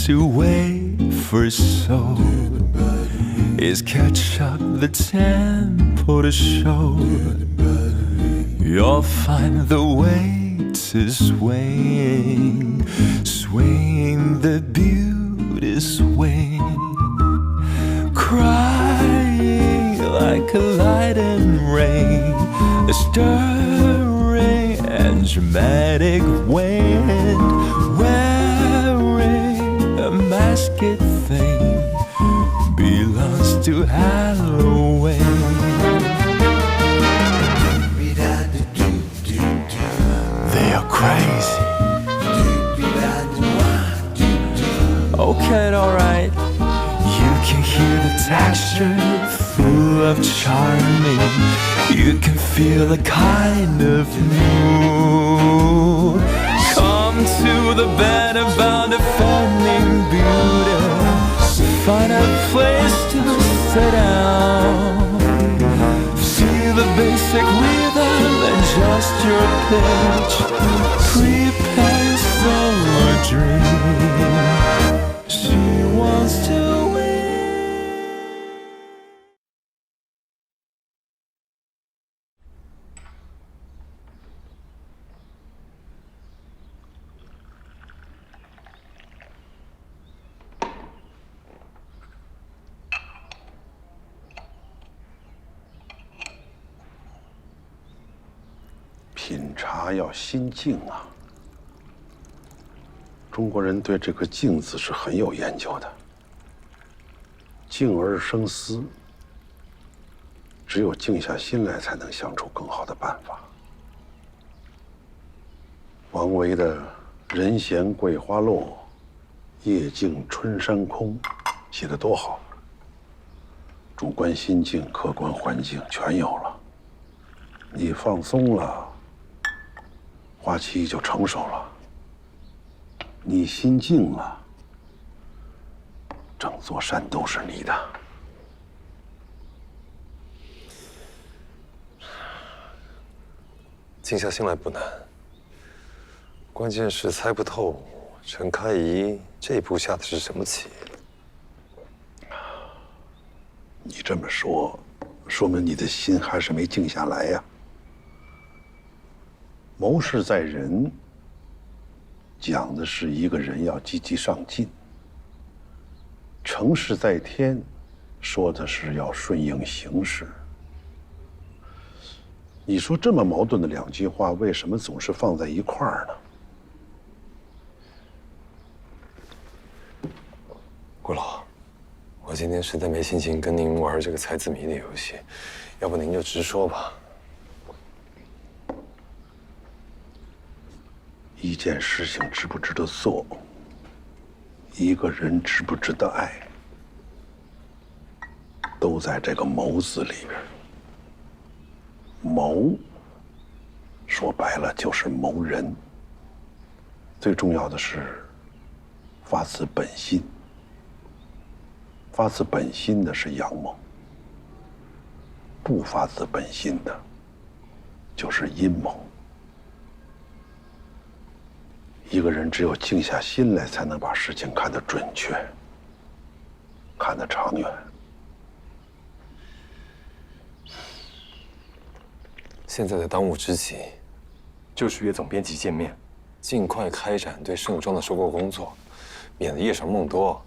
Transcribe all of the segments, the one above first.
to wait for so is catch up the tempo to show. You'll find the weight is swaying, swaying the beauty swing, crying like a light and rain, a stirring and dramatic wind, wearing a masked thing, belongs to Halloween. They are crazy. Okay, alright. You can hear the texture, full of charming. You can feel the kind of mood. Come to the bed about defending beauty. Find a place to sit down. Feel the basic rhythm and just your pitch. Prepare yourself a dream. She wants to win. 品茶要心静啊。中国人对这个“静”字是很有研究的。静而生思，只有静下心来，才能想出更好的办法。王维的“人闲桂花落，夜静春山空”写得多好！主观心境、客观环境全有了，你放松了，花期就成熟了；你心静了，整座山都是你的。静下心来不难，关键是猜不透陈开怡这一步下的是什么棋。你这么说，说明你的心还是没静下来呀。谋事在人，讲的是一个人要积极上进；成事在天，说的是要顺应形势。你说这么矛盾的两句话，为什么总是放在一块儿呢？顾老，我今天实在没心情跟您玩这个猜字谜的游戏，要不您就直说吧。一件事情值不值得做，一个人值不值得爱，都在这个“谋”字里边。谋，说白了就是谋人。最重要的是发自本心。发自本心的是阳谋，不发自本心的就是阴谋。一个人只有静下心来，才能把事情看得准确，看得长远。现在的当务之急，就是约总编辑见面，尽快开展对盛庄的收购工作，免得夜长梦多。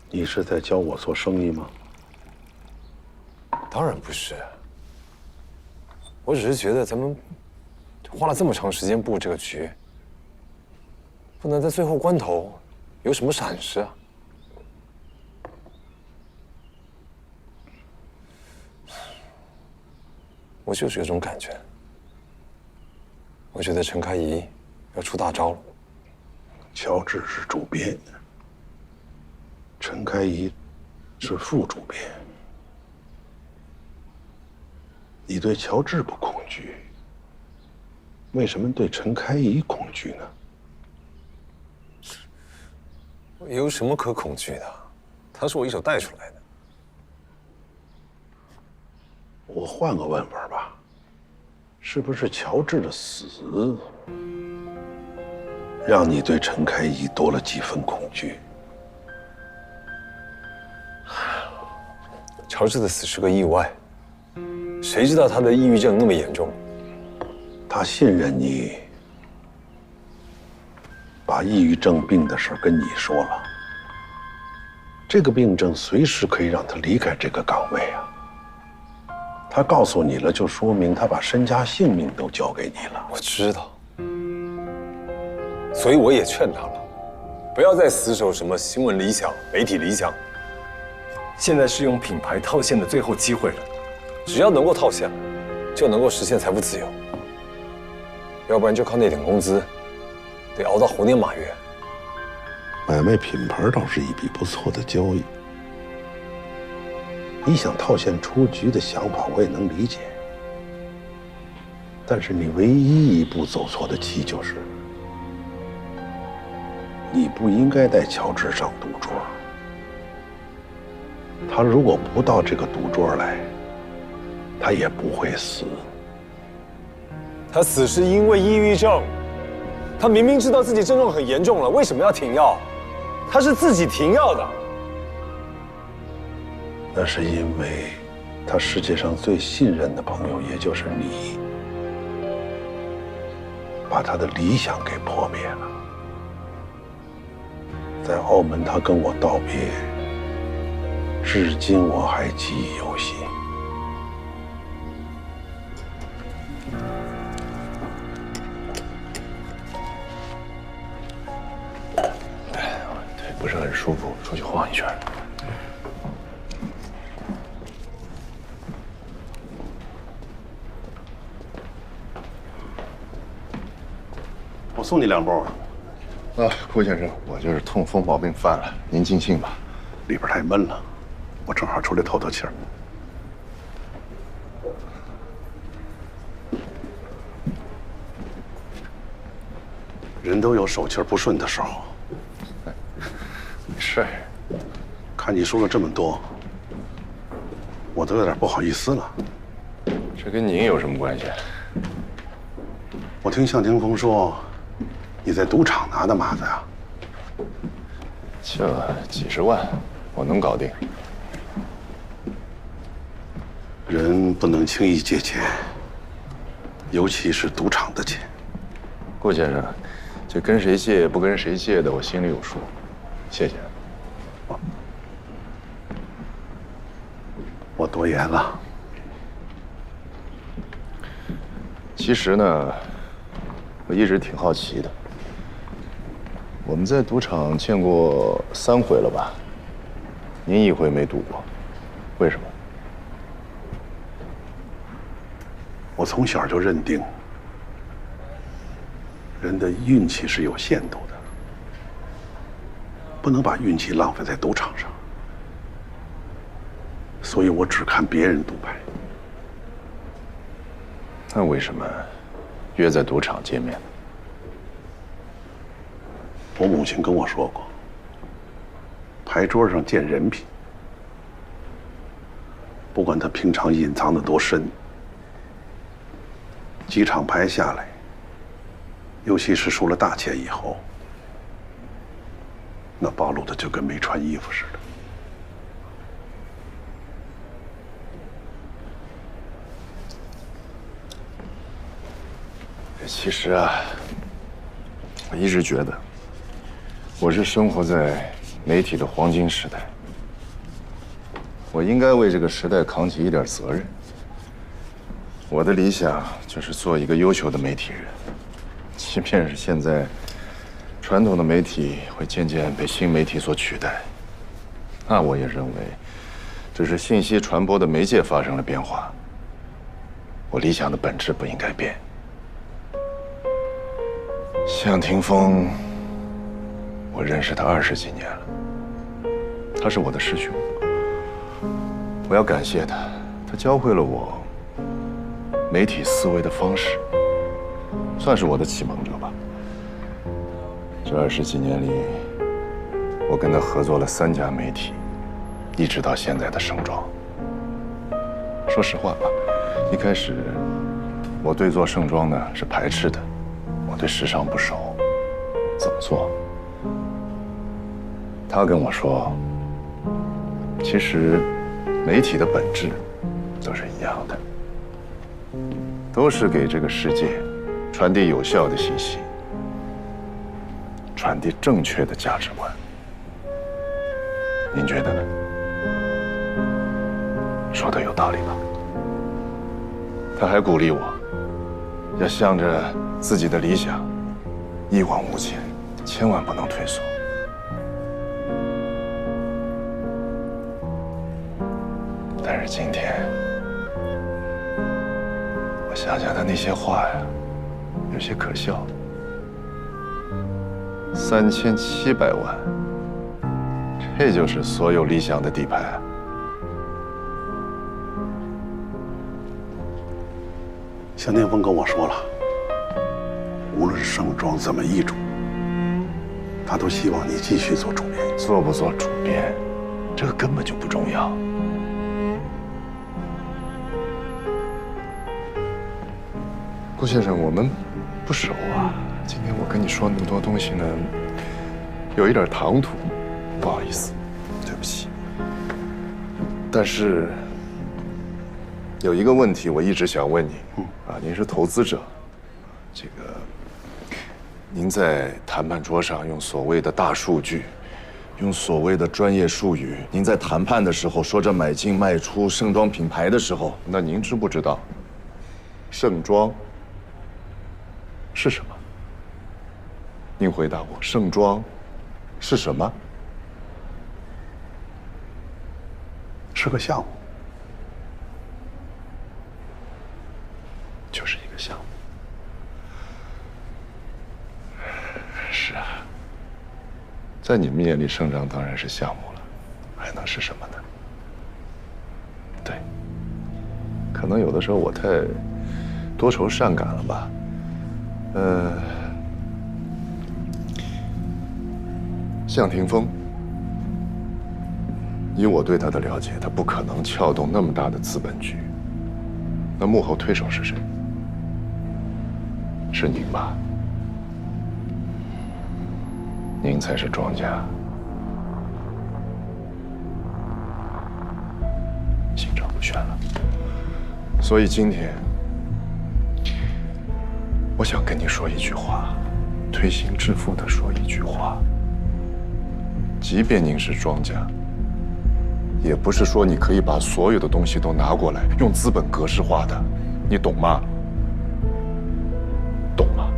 你是在教我做生意吗？当然不是，我只是觉得咱们花了这么长时间布这个局，不能在最后关头有什么闪失啊。我就是有种感觉，我觉得陈开怡要出大招了。乔治是主编，陈开怡是副主编。你对乔治不恐惧，为什么对陈开怡恐惧呢？有什么可恐惧的？他是我一手带出来的。我换个问法吧，是不是乔治的死让你对陈开义多了几分恐惧。乔治的死是个意外，谁知道他的抑郁症那么严重？他信任你，把抑郁症病的事跟你说了。这个病症随时可以让他离开这个岗位啊。他告诉你了，就说明他把身家性命都交给你了。我知道，所以我也劝他了，不要再死守什么新闻理想、媒体理想。现在是用品牌套现的最后机会了。只要能够套现，就能够实现财富自由。要不然就靠那点工资，得熬到猴年马月。买卖品牌倒是一笔不错的交易。你想套现出局的想法，我也能理解。但是你唯一一步走错的棋就是，你不应该带乔治上赌桌。他如果不到这个赌桌来，他也不会死。他死是因为抑郁症，他明明知道自己症状很严重了，为什么要停药？他是自己停药的。那是因为他世界上最信任的朋友，也就是你，把他的理想给破灭了。在澳门，他跟我道别，至今我还记忆犹新。腿不是很舒服，出去晃一圈。我送你2包。顾先生，我就是痛风毛病犯了，您尽兴吧。里边太闷了，我正好出来透透气儿。人都有手气儿不顺的时候。没事。看你说了这么多，我都有点不好意思了。这跟您有什么关系？我听向霆锋说，你在赌场拿的马子呀？这几十万，我能搞定。人不能轻易借钱，尤其是赌场的钱。顾先生，这跟谁借不跟谁借的，我心里有数。谢谢。我多言了。其实呢，我一直挺好奇的。我们在赌场见过3回了吧？您1回没赌过，为什么？我从小就认定，人的运气是有限度的，不能把运气浪费在赌场上。所以我只看别人赌牌。那为什么约在赌场见面？我母亲跟我说过，牌桌上见人品，不管他平常隐藏的多深，几场牌下来，尤其是输了大钱以后，那暴露的就跟没穿衣服似的。其实啊，我一直觉得，我是生活在媒体的黄金时代，我应该为这个时代扛起一点责任。我的理想就是做一个优秀的媒体人，即便是现在传统的媒体会渐渐被新媒体所取代，那我也认为这是信息传播的媒介发生了变化。我理想的本质不应该变。向霆锋，我认识他20几年了，他是我的师兄，我要感谢他，他教会了我媒体思维的方式，算是我的启蒙者吧。这20几年里，我跟他合作了3家媒体，一直到现在的盛装。说实话啊，一开始我对做盛装呢是排斥的。我对时尚不熟，怎么做？他跟我说，其实媒体的本质都是一样的，都是给这个世界传递有效的信息，传递正确的价值观。您觉得呢？说的有道理吧？他还鼓励我，要向着自己的理想一往无前，千万不能退缩。但是今天，我想想他那些话呀，有些可笑。3700万，这就是所有理想的底牌啊！向天风跟我说了，无论盛装怎么易主，他都希望你继续做主编。做不做主编，这个根本就不重要。顾先生，我们不熟啊。今天我跟你说那么多东西呢，有一点唐突，不好意思，对不起。但是有一个问题我一直想问你，您是投资者，这个您在谈判桌上用所谓的大数据，用所谓的专业术语，您在谈判的时候说着买进卖出盛装品牌的时候，那您知不知道盛装是什么？您回答我，盛装是什么？是个项目，就是一个项目。是啊，在你们眼里，盛装当然是项目了，还能是什么呢？对，可能有的时候我太多愁善感了吧。向霆锋，以我对他的了解，他不可能撬动那么大的资本局。那幕后推手是谁？是您吧？您才是庄家。心照不宣了。所以今天，我想跟你说一句话，推心置腹地说一句话。即便您是庄家，也不是说你可以把所有的东西都拿过来，用资本格式化的，你懂吗？懂吗？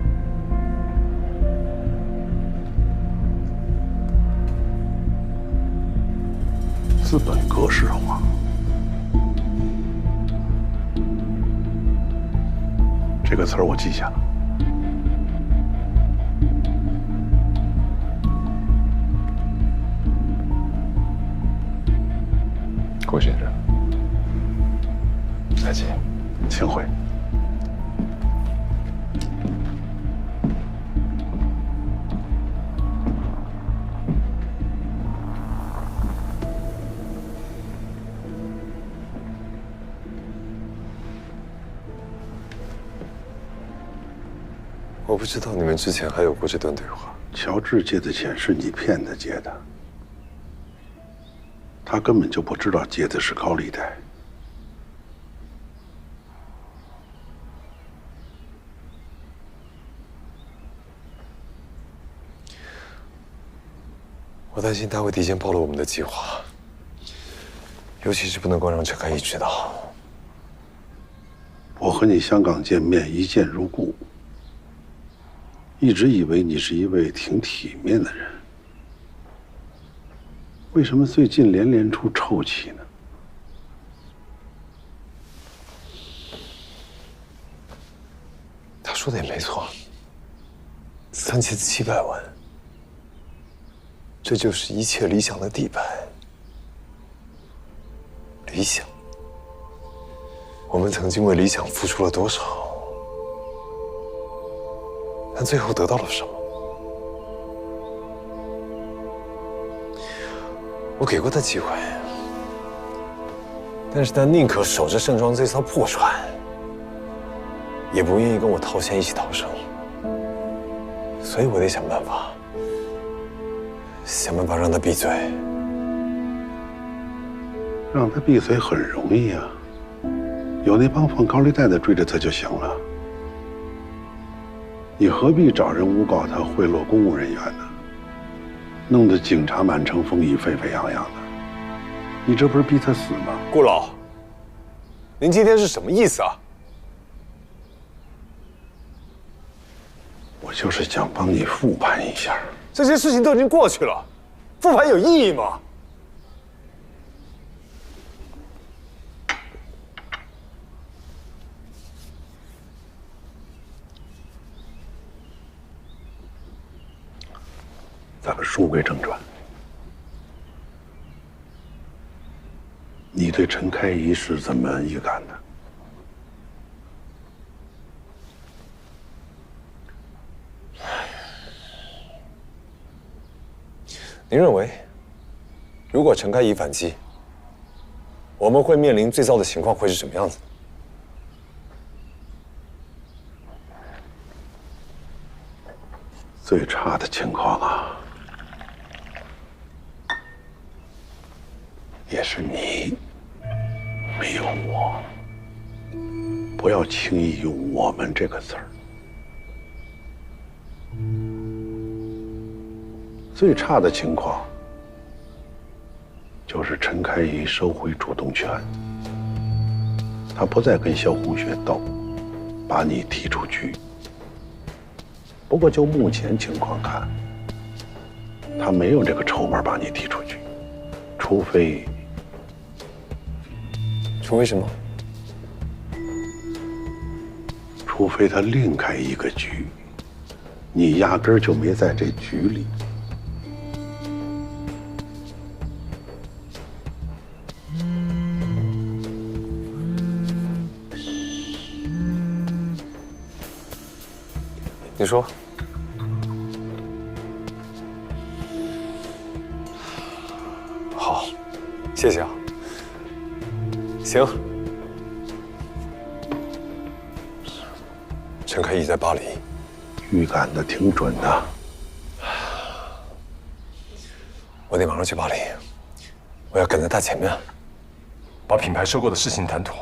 资本格式化，这个词儿我记下了。郭先生，再见。请回。我不知道你们之前还有过这段对话。乔治借的钱是你骗他借的，他根本就不知道借的是高利贷。我担心他会提前暴露我们的计划，尤其是不能够让陈开义知道。我和你香港见面一见如故，一直以为你是一位挺体面的人，为什么最近连连出臭气呢？他说的也没错，3700万，这就是一切理想的底牌。理想，我们曾经为理想付出了多少？但最后得到了什么？我给过他机会，但是他宁可守着盛装这艘破船，也不愿意跟我掏钱一起逃生。所以我得想办法想办法让他闭嘴。让他闭嘴很容易啊，有那帮放高利贷的追着他就行了。你何必找人诬告他贿赂公务人员呢？弄得警察满城风雨，沸沸扬扬的，你这不是逼他死吗？顾老，您今天是什么意思啊？我就是想帮你复盘一下。这些事情都已经过去了，复盘有意义吗？咱们书归正传，你对陈开怡是怎么预感的？您认为，如果陈开怡反击，我们会面临最糟的情况会是什么样子？最差的情况啊，也是你，没有我。不要轻易用“我们”这个词儿。最差的情况，就是陈开怡收回主动权，他不再跟萧红雪斗，把你踢出局。不过就目前情况看，他没有这个筹码把你踢出局，除非什么？除非他另开一个局，你压根儿就没在这局里。你说。好，谢谢啊。行。陈开怡在巴黎，预感的挺准的。我得马上去巴黎，我要跟在他前面，把品牌收购的事情谈妥。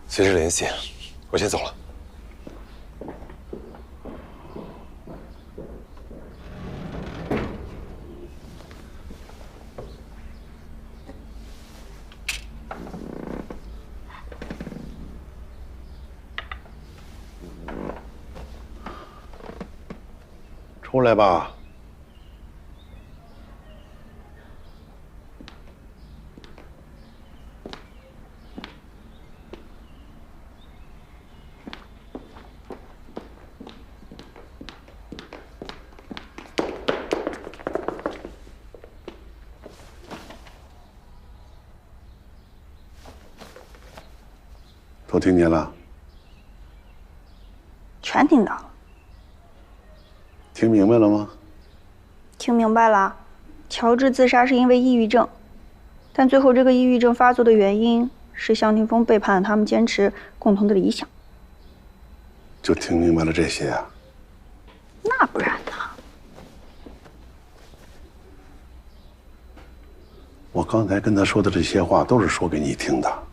随时联系，我先走了。出来吧。都听见了？全听到了。听明白了吗？听明白了，乔治自杀是因为抑郁症，但最后这个抑郁症发作的原因是向霆锋背叛了他们坚持共同的理想。就听明白了这些啊？那不然呢？我刚才跟他说的这些话都是说给你听的。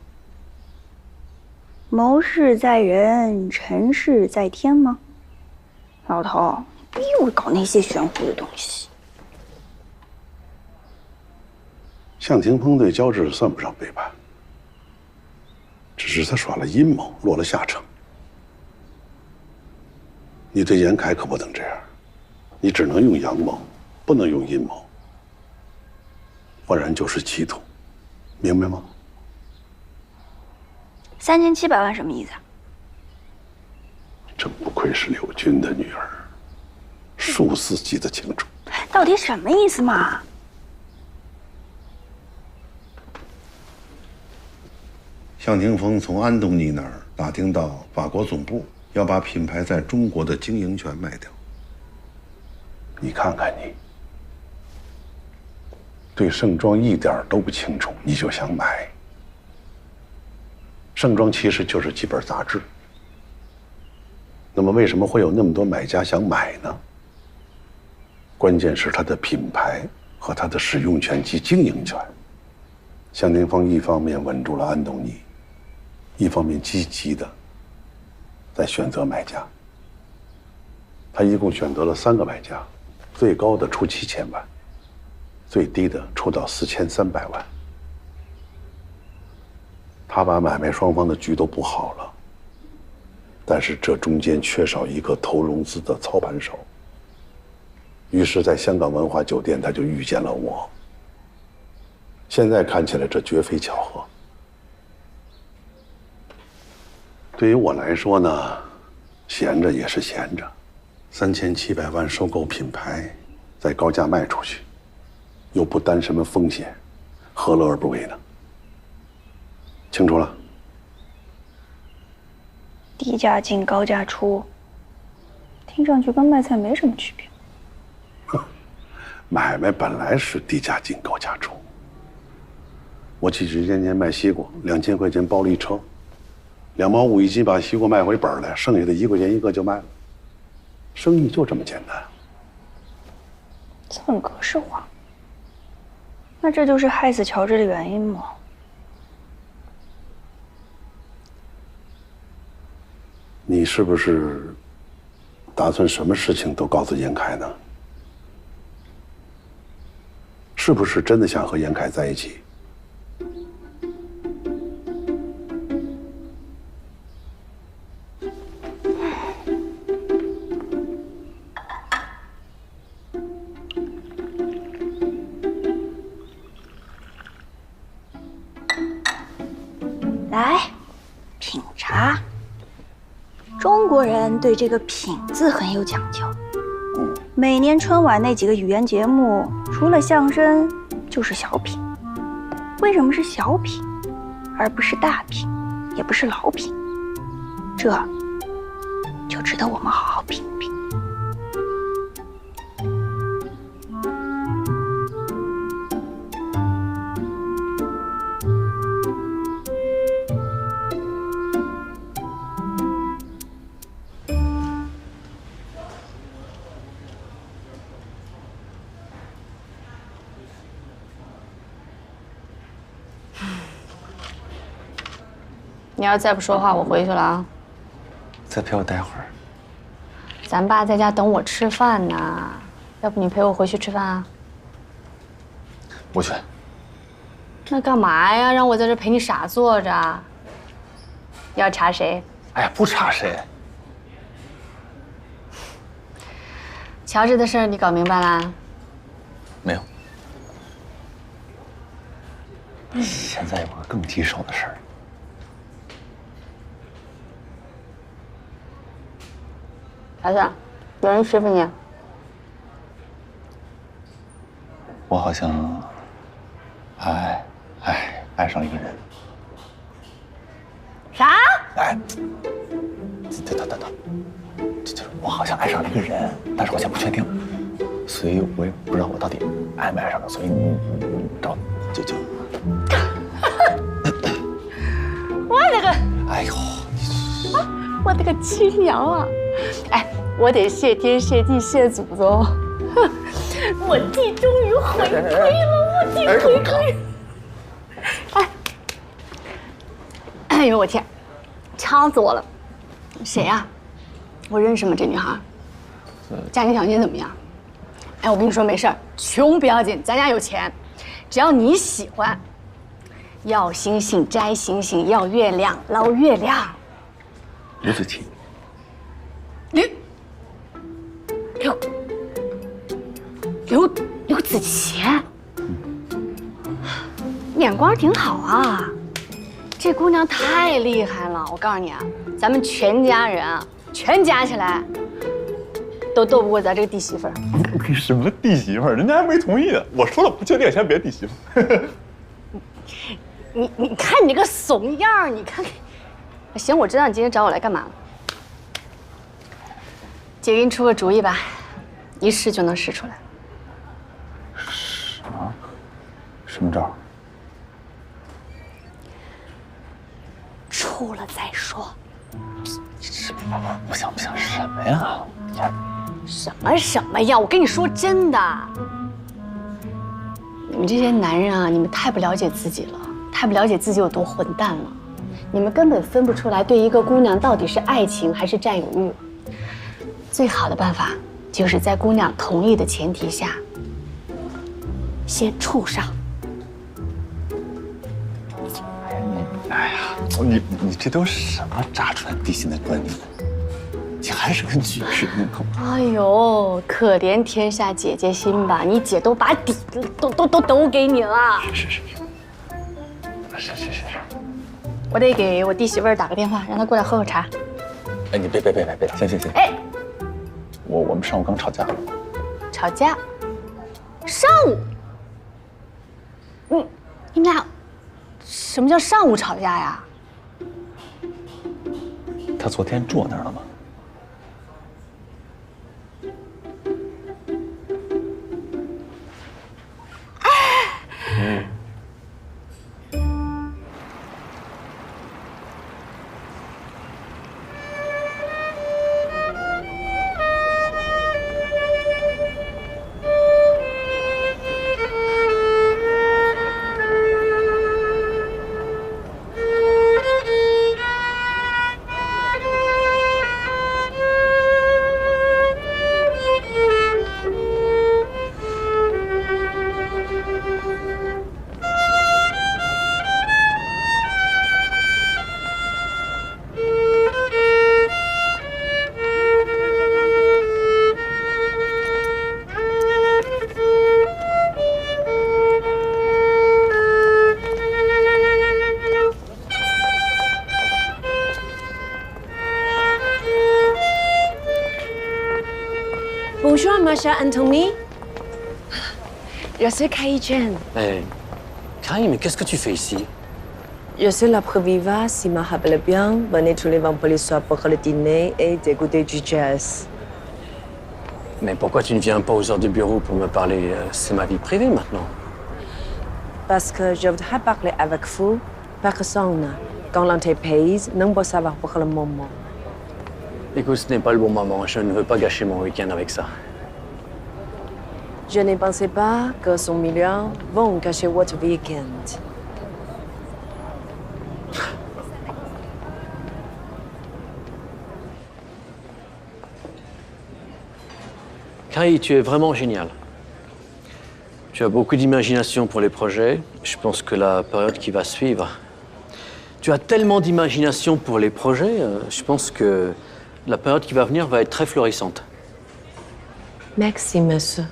谋事在人，成事在天吗？老头，逼我搞那些玄乎的东西。向霆锋对焦志算不上背叛，只是他耍了阴谋，落了下乘。你对严凯可不能这样，你只能用阳谋，不能用阴谋，不然就是企图，明白吗3700万什么意思啊？真不愧是柳军的女儿，数字记得清楚。到底什么意思嘛？向霆锋从安东尼那儿打听到法国总部要把品牌在中国的经营权卖掉。你看看你，对盛装一点都不清楚，你就想买。盛装其实就是几本杂志，那么为什么会有那么多买家想买呢？关键是它的品牌和它的使用权及经营权。向天峰一方面稳住了安东尼，一方面积极的在选择买家。他一共选择了3个买家，最高的出7000万，最低的出到4300万。他把买卖双方的局都布好了，但是这中间缺少一个投融资的操盘手。于是，在香港文华酒店，他就遇见了我。现在看起来，这绝非巧合。对于我来说呢，闲着也是闲着，3700万收购品牌，再高价卖出去，又不担什么风险，何乐而不为呢？清楚了？低价进，高价出，听上去跟卖菜没什么区别。买卖本来是低价进，高价出。我几十年卖西瓜，2000块钱包了一车，2毛5一斤把西瓜卖回本来，剩下的1块钱一个就卖了。生意就这么简单。这很格式化。那这就是害死乔治的原因吗？你是不是打算什么事情都告诉严凯呢？是不是真的想和严凯在一起？来，品茶。中国人对这个“品”字很有讲究。每年春晚那几个语言节目，除了相声就是小品。为什么是小品，而不是大品，也不是老品？这就值得我们好好品一品。你要再不说话，我回去了啊！再陪我待会儿。咱爸在家等我吃饭呢，要不你陪我回去吃饭啊？不去。那干嘛呀？让我在这陪你傻坐着？要查谁？哎呀，不查谁。乔治的事儿你搞明白啦？没有。现在有个更棘手的事儿。乔治，有人欺负你？我好像爱上一个人。啥？哎，等，就是我好像爱上了一个人，但是我现在不确定，所以我也不知道我到底爱没爱上他，所以你找就。我的个，哎呦，我的个亲娘啊！哎，我得谢天谢地谢祖宗，哼，我弟终于回归了，我弟回归。哎呦我天，呛死我了！谁呀？我认识吗？这女孩？家庭条件怎么样？哎，我跟你说没事儿，穷不要紧，咱家有钱，只要你喜欢。要星星摘星星，要月亮捞月亮。刘子琪。刘子琪，眼光挺好啊，这姑娘太厉害了！我告诉你啊，咱们全家人啊，全加起来都斗不过咱这个弟媳妇儿。什么弟媳妇儿？人家还没同意呢。我说了不确定，先别弟媳妇儿。你看你这个怂样儿，你看看。行，我知道你今天找我来干嘛了。姐给你出个主意吧，一试就能试出来。什么招？出了再说。不想什么呀？你看，什么呀？我跟你说真的，你们这些男人啊，你们太不了解自己了，太不了解自己有多混蛋了。你们根本分不出来，对一个姑娘到底是爱情还是占有欲。最好的办法就是在姑娘同意的前提下，先处上。哎呀，你这都是什么炸穿地心的观念？你还是个女人，好吗？哎呦，可怜天下姐姐心吧，你姐都把底都给你了。是。我得给我弟媳妇儿打个电话，让她过来喝个茶。哎，你别，行。哎，我们上午刚吵架了。吵架？上午？你们俩什么叫上午吵架呀？他昨天住我那儿了吗？Bonjour, ma chère Anthony. Je suis Kai Chen. Kai, mais qu'est-ce que tu fais ici? Je suis la préviva, si me rappelle bien. Venez tous les vendredis soirs pour le dîner et d'écouter du jazz. Mais pourquoi tu ne viens pas aux heures du bureau pour me parler? C'est ma vie privée maintenant. Parce que je voudrais parler avec vous, personne. Quand l'entreprise ne peut savoir pour le moment. Écoute, ce n'est pas le bon moment. Je ne veux pas gâcher mon week-end avec ça. Je ne pensais pas que 100 millions vont gâcher votre week-end. Kai, tu es vraiment génial. Tu as beaucoup d'imagination pour les projets. Je pense que la période qui va suivre... Tu as tellement d'imagination pour les projets, je pense que la période qui va venir va être très florissante. Merci, monsieur.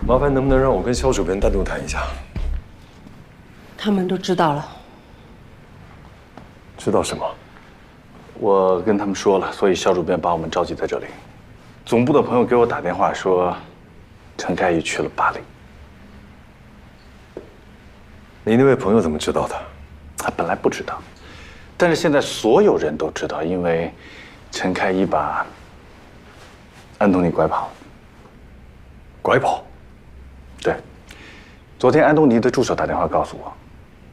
麻烦能不能让我跟肖主编单独谈一下？他们都知道了。知道什么？我跟他们说了，所以肖主编把我们召集在这里。总部的朋友给我打电话说，陈开宇去了巴黎。你那位朋友怎么知道的？他本来不知道，但是现在所有人都知道，因为陈开一把安东尼拐跑。拐跑？对。昨天安东尼的助手打电话告诉我，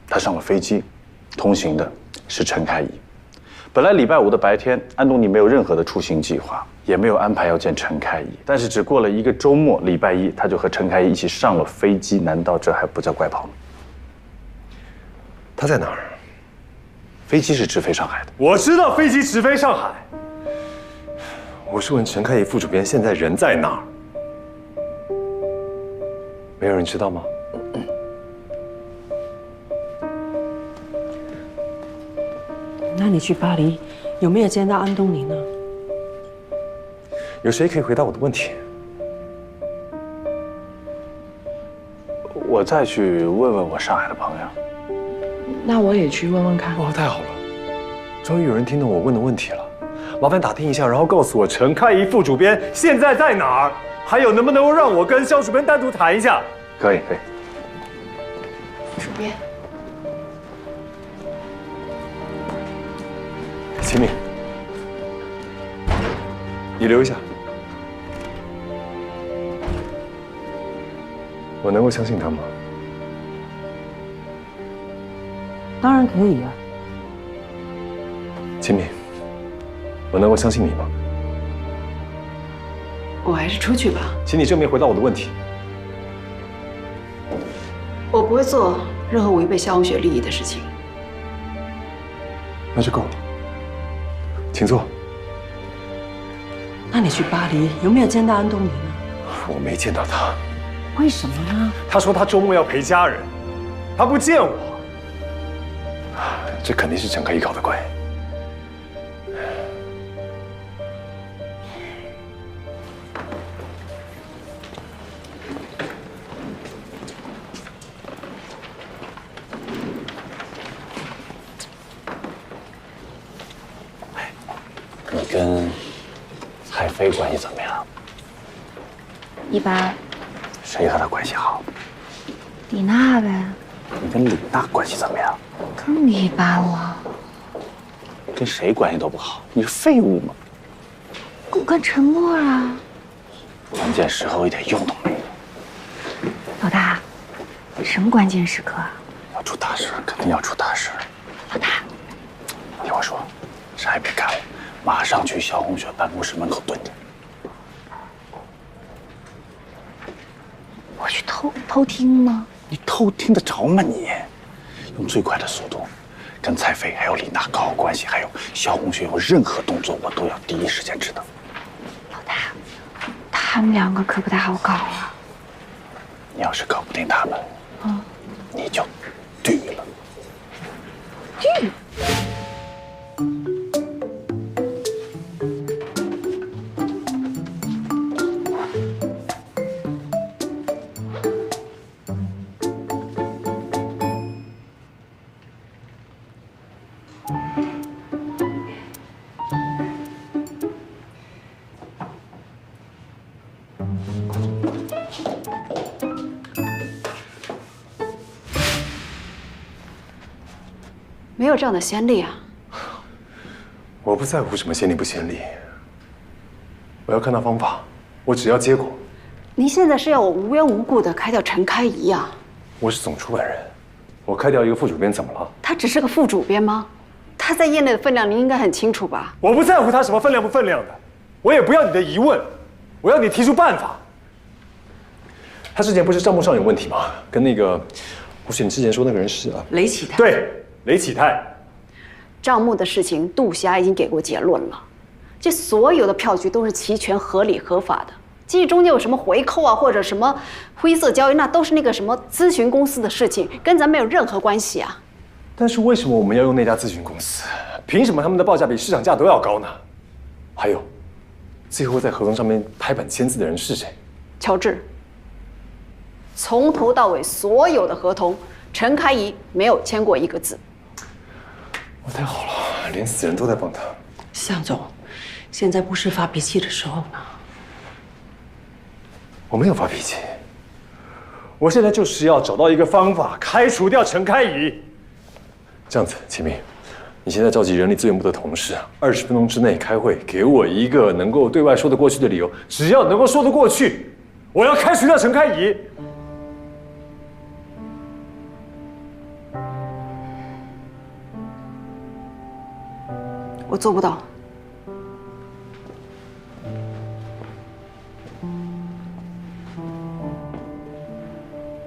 他上了飞机，同行的是陈开一。本来礼拜五的白天，安东尼没有任何的出行计划，也没有安排要见陈开一。但是只过了一个周末，礼拜一他就和陈开一一起上了飞机，难道这还不叫拐跑吗？他在哪儿？飞机是直飞上海的。我知道飞机直飞上海。我是问陈开怡副主编现在人在哪儿？没有人知道吗？那你去巴黎有没有见到安东尼呢？有谁可以回答我的问题？我再去问问我上海的朋友。那我也去问问看。哇，太好了，终于有人听懂我问的问题了。麻烦打听一下，然后告诉我陈开怡副主编现在在哪儿，还有能不能够让我跟肖主编单独谈一下？可以。主编，秦明，你留一下。我能够相信他吗？当然可以啊。秦明，我能够相信你吗？我还是出去吧。请你正面回答我的问题。我不会做任何违背肖红雪利益的事情。那就够了，请坐。那你去巴黎有没有见到安东尼呢？我没见到他。为什么呢？他说他周末要陪家人，他不见我。这肯定是陈开怡搞的鬼。你跟蔡飞关系怎么样？一般。谁和他关系好？李娜呗，你跟李娜关系怎么样？更一般了。跟谁关系都不好，你是废物吗？我跟陈默啊。关键时候一点用都没有。老大，什么关键时刻啊？要出大事，肯定要出大事。老大，听我说，啥也别干了，马上去肖红雪办公室门口蹲着。我去偷听吗？你偷听得着吗你？用最快的速度，跟蔡飞还有李娜搞好关系，还有肖红雪有任何动作，我都要第一时间知道。老大，他们两个可不太好搞啊。你要是搞不定他们，你就绿了。绿。没有这样的先例啊！我不在乎什么先例不先例，我要看到方法，我只要结果。您现在是要我无缘无故的开掉陈开怡啊？我是总出版人，我开掉一个副主编怎么了？他只是个副主编吗？他在业内的分量您应该很清楚吧？我不在乎他什么分量不分量的，我也不要你的疑问，我要你提出办法。他之前不是账目上有问题吗？跟那个，或许你之前说那个人是啊，雷启泰。对，雷启泰。账目的事情，杜霞已经给过结论了，这所有的票据都是齐全、合理、合法的。即使中间有什么回扣啊，或者什么灰色交易，那都是那个什么咨询公司的事情，跟咱没有任何关系啊。但是为什么我们要用那家咨询公司？凭什么他们的报价比市场价都要高呢？还有，最后在合同上面拍板签字的人是谁？乔治。从头到尾所有的合同，陈开怡没有签过一个字。我太好了，连死人都在帮他。向总，现在不是发脾气的时候呢。我没有发脾气，我现在就是要找到一个方法开除掉陈开怡。这样子，启明，你现在召集人力资源部的同事，20分钟之内开会，给我一个能够对外说得过去的理由，只要能够说得过去，我要开除掉陈开怡。我做不到。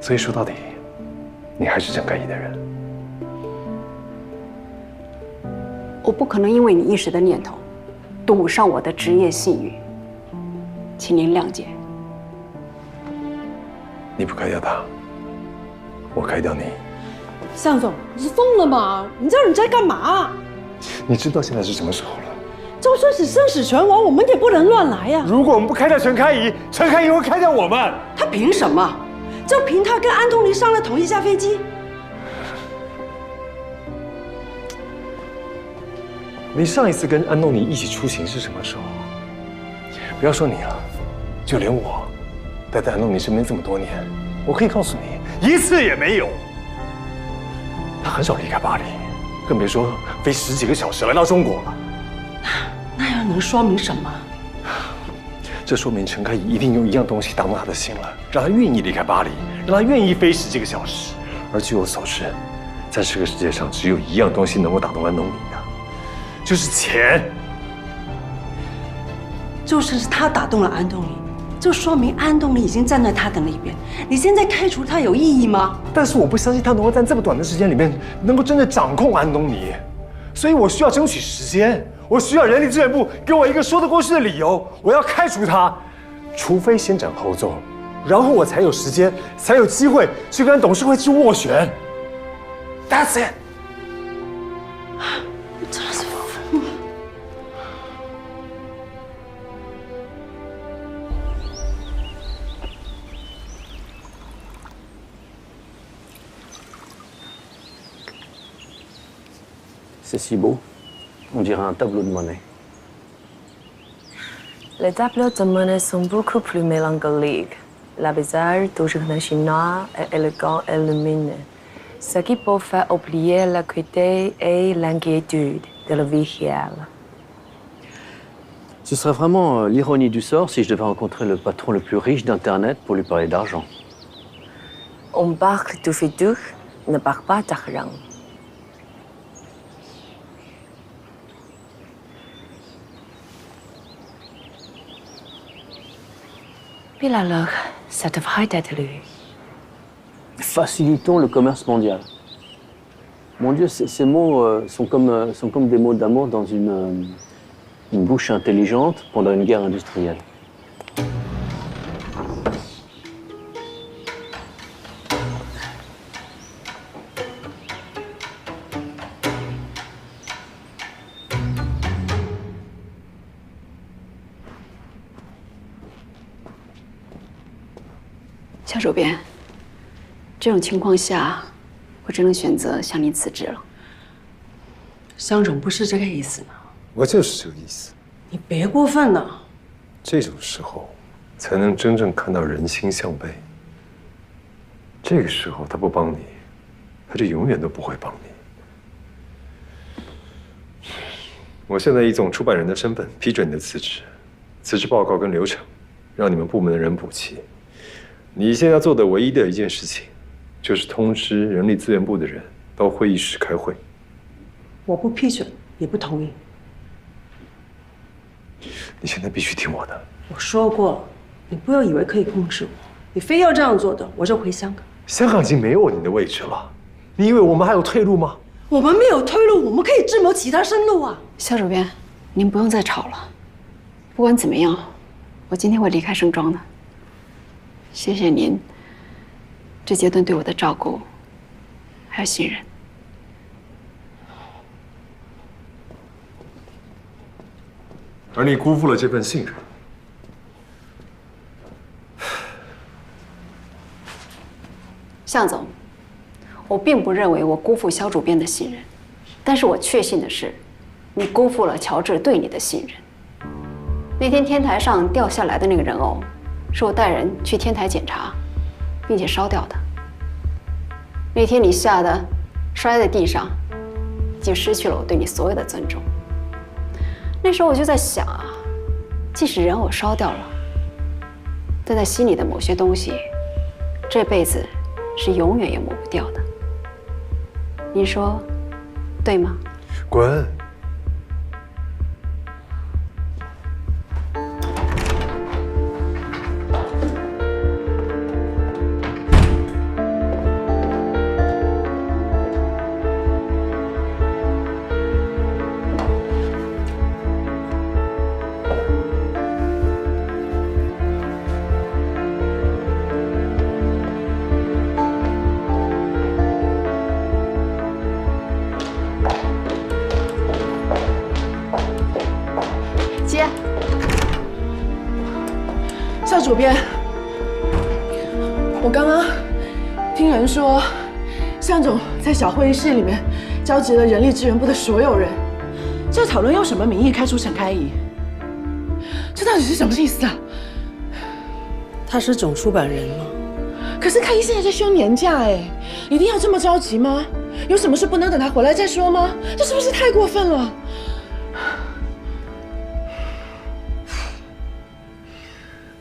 所以说到底，你还是陈开怡的人。不可能因为你一时的念头，赌上我的职业信誉，请您谅解。你不开掉他，我开掉你。向总，你是疯了吗？你知道你在干嘛？你知道现在是什么时候了？就算是生死存亡，我们也不能乱来呀。如果我们不开掉陈开怡，陈开怡会开掉我们。他凭什么？就凭他跟安东尼上了同一架飞机？你上一次跟安东尼一起出行是什么时候？不要说你了，就连我，待在安东尼身边这么多年，我可以告诉你，一次也没有。他很少离开巴黎，更别说飞10几个小时来到中国了。那又能说明什么？这说明陈开怡一定用一样东西打动他的心了，让他愿意离开巴黎，让他愿意飞10几个小时。而据我所知，在这个世界上只有一样东西能够打动安东尼的，就是钱。就算是他打动了安东尼，就说明安东尼已经站在他的那边。你现在开除他有意义吗？但是我不相信他能够在这么短的时间里面能够真的掌控安东尼，所以我需要争取时间。我需要人力资源部给我一个说得过去的理由，我要开除他，除非先斩后奏，然后我才有时间，才有机会去跟董事会去斡旋。That's it。你真的是疯了。C'est si beau. On dirait un tableau de Monet. Les tableaux de Monet sont beaucoup plus mélancoliques. Le visage toujours noir et élégant et lumineux, ce qui peut faire oublier l'acuité et l'inquiétude de la vie réelle. Ce serait vraiment l'ironie du sort si je devais rencontrer le patron le plus riche d'Internet pour lui parler d'argent. On parle du futur, ne parle pas d'argent. Puis alors, ça devrait être lui. Facilitons le commerce mondial. Mon Dieu, ces mots sont comme des mots d'amour dans une bouche intelligente pendant une guerre industrielle. 肖主编，这种情况下，我只能选择向您辞职了。向总不是这个意思呢。我就是这个意思。你别过分了。这种时候，才能真正看到人心向背。这个时候他不帮你，他就永远都不会帮你。我现在以总出版人的身份批准你的辞职，辞职报告跟流程，让你们部门的人补齐。你现在要做的唯一的一件事情，就是通知人力资源部的人到会议室开会。我不批准，也不同意。你现在必须听我的。我说过，你不要以为可以控制我，你非要这样做的，我就回香港。香港已经没有你的位置了，你以为我们还有退路吗？我们没有退路，我们可以智谋其他生路啊。肖主编，您不用再吵了。不管怎么样，我今天会离开盛庄的。谢谢您这阶段对我的照顾，还有信任。而你辜负了这份信任。向总，我并不认为我辜负肖主编的信任，但是我确信的是，你辜负了乔治对你的信任。那天天台上掉下来的那个人偶，是我带人去天台检查，并且烧掉的。那天你吓得摔在地上，已经失去了我对你所有的尊重。那时候我就在想啊，即使人偶烧掉了，但在心里的某些东西，这辈子是永远也抹不掉的。您说，对吗？滚！主编，我刚刚听人说，向总在小会议室里面召集了人力资源部的所有人，在讨论用什么名义开除陈开怡。这到底是什么意思啊？他是总出版人吗？可是开怡现在在休年假哎，一定要这么着急吗？有什么事不能等他回来再说吗？这是不是太过分了？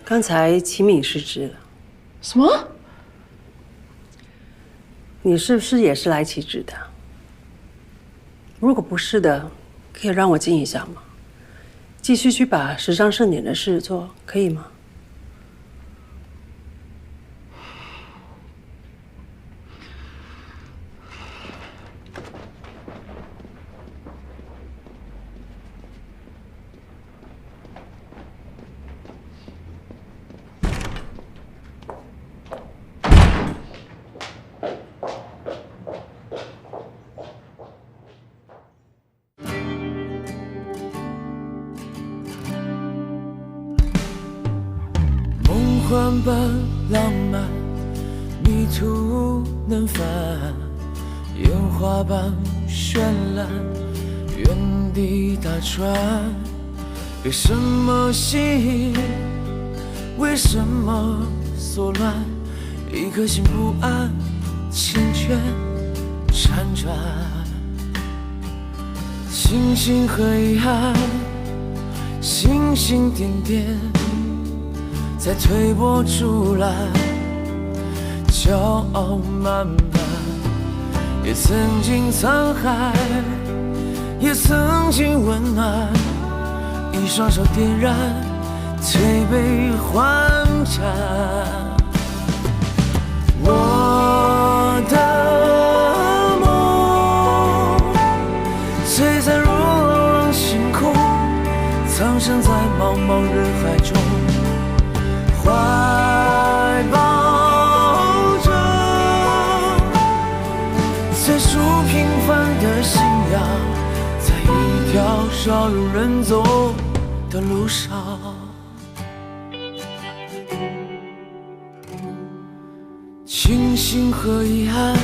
刚才齐敏失职了。什么？你是不是也是来辞职的？如果不是的，可以让我进一下吗？继续去把时尚盛典的事做，可以吗？幻般浪漫，迷途能返，烟花般绚烂，原地打转。被什么吸引？为什么所乱？一颗心不安，缱绻辗转。星星和遗憾，星星点点。在推波助澜，骄傲慢慢，也曾经沧海，也曾经温暖，一双手点燃推杯换盏。我的梦璀璨如朗朗星空，藏身在茫茫人海中。怀抱着最初平凡的信仰，在一条少有人走的路上。庆幸和遗憾，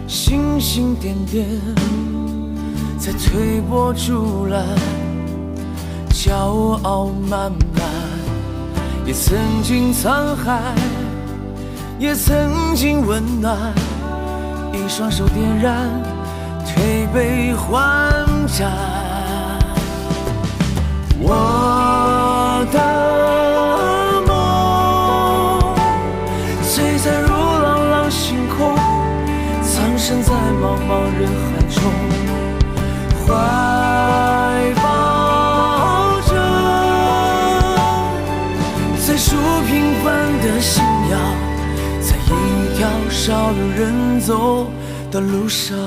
星星点点，在推波助澜，骄傲慢慢。也曾经沧海，也曾经温暖，一双手点燃推杯换盏。我的梦璀璨如朗朗星空，藏身在茫茫人海中，怀抱最初平凡的信仰，在一条少有人走的路上。